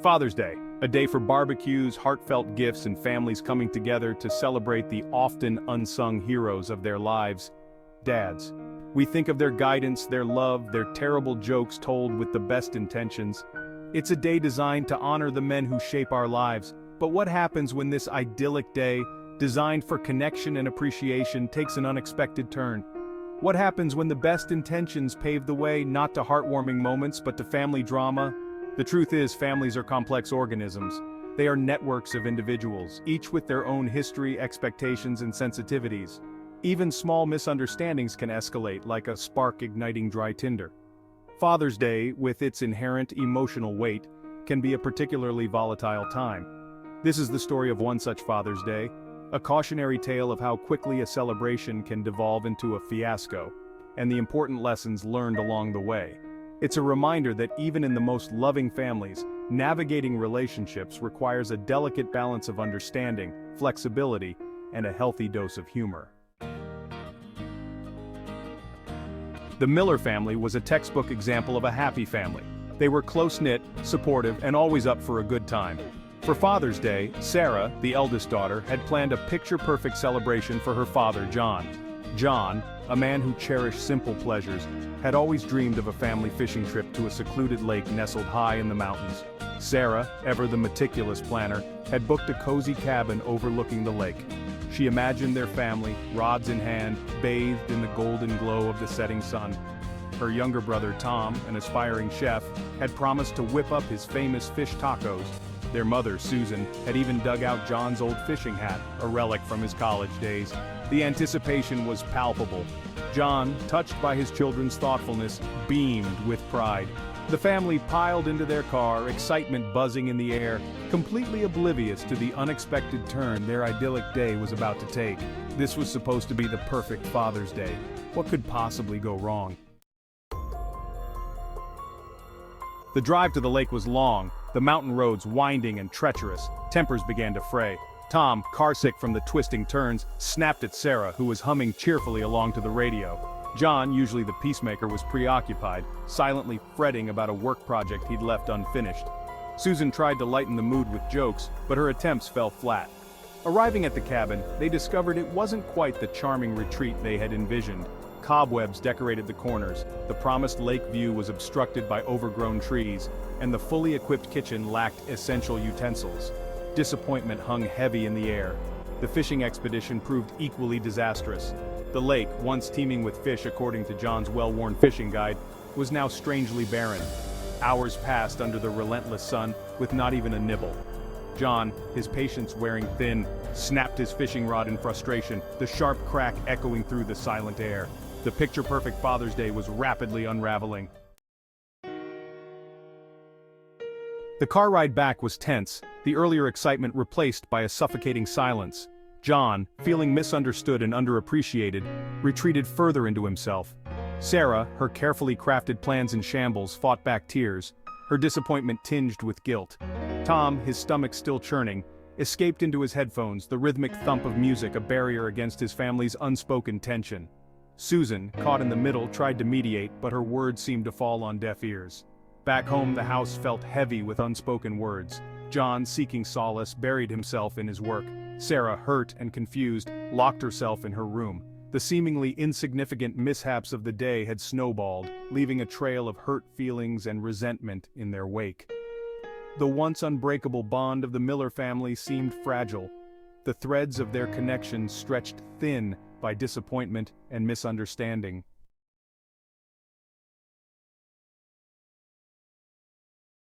Father's Day, a day for barbecues, heartfelt gifts, and families coming together to celebrate the often unsung heroes of their lives, dads. We think of their guidance, their love, their terrible jokes told with the best intentions. It's a day designed to honor the men who shape our lives. But what happens when this idyllic day, designed for connection and appreciation, takes an unexpected turn? What happens when the best intentions pave the way not to heartwarming moments but to family drama? The truth is, families are complex organisms. They are networks of individuals, each with their own history, expectations, and sensitivities. Even small misunderstandings can escalate like a spark igniting dry tinder. Father's Day, with its inherent emotional weight, can be a particularly volatile time. This is the story of one such Father's Day, a cautionary tale of how quickly a celebration can devolve into a fiasco, and the important lessons learned along the way. It's a reminder that even in the most loving families, navigating relationships requires a delicate balance of understanding, flexibility, and a healthy dose of humor. The Miller family was a textbook example of a happy family. They were close-knit, supportive, and always up for a good time. For Father's Day, Sarah, the eldest daughter, had planned a picture-perfect celebration for her father, John. John, a man who cherished simple pleasures, had always dreamed of a family fishing trip to a secluded lake nestled high in the mountains. Sarah, ever the meticulous planner, had booked a cozy cabin overlooking the lake. She imagined their family, rods in hand, bathed in the golden glow of the setting sun. Her younger brother, Tom, an aspiring chef, had promised to whip up his famous fish tacos. Their mother, Susan, had even dug out John's old fishing hat, a relic from his college days. The anticipation was palpable. John, touched by his children's thoughtfulness, beamed with pride. The family piled into their car, excitement buzzing in the air, completely oblivious to the unexpected turn their idyllic day was about to take. This was supposed to be the perfect Father's Day. What could possibly go wrong? The drive to the lake was long, the mountain roads winding and treacherous. Tempers began to fray. Tom, carsick from the twisting turns, snapped at Sarah, who was humming cheerfully along to the radio. John, usually the peacemaker, was preoccupied, silently fretting about a work project he'd left unfinished. Susan tried to lighten the mood with jokes, but her attempts fell flat. Arriving at the cabin, they discovered it wasn't quite the charming retreat they had envisioned. Cobwebs decorated the corners, the promised lake view was obstructed by overgrown trees, and the fully equipped kitchen lacked essential utensils. Disappointment hung heavy in the air. The fishing expedition proved equally disastrous. The lake, once teeming with fish according to John's well-worn fishing guide, was now strangely barren. Hours passed under the relentless sun, with not even a nibble. John, his patience wearing thin, snapped his fishing rod in frustration, the sharp crack echoing through the silent air. The picture-perfect Father's Day was rapidly unraveling. The car ride back was tense, the earlier excitement replaced by a suffocating silence. John, feeling misunderstood and underappreciated, retreated further into himself. Sarah, her carefully crafted plans in shambles, fought back tears, her disappointment tinged with guilt. Tom, his stomach still churning, escaped into his headphones, the rhythmic thump of music a barrier against his family's unspoken tension. Susan, caught in the middle, tried to mediate, but her words seemed to fall on deaf ears. Back home, the house felt heavy with unspoken words. John, seeking solace, buried himself in his work. Sarah, hurt and confused, locked herself in her room. The seemingly insignificant mishaps of the day had snowballed, leaving a trail of hurt feelings and resentment in their wake. The once unbreakable bond of the Miller family seemed fragile. The threads of their connection stretched thin by disappointment and misunderstanding.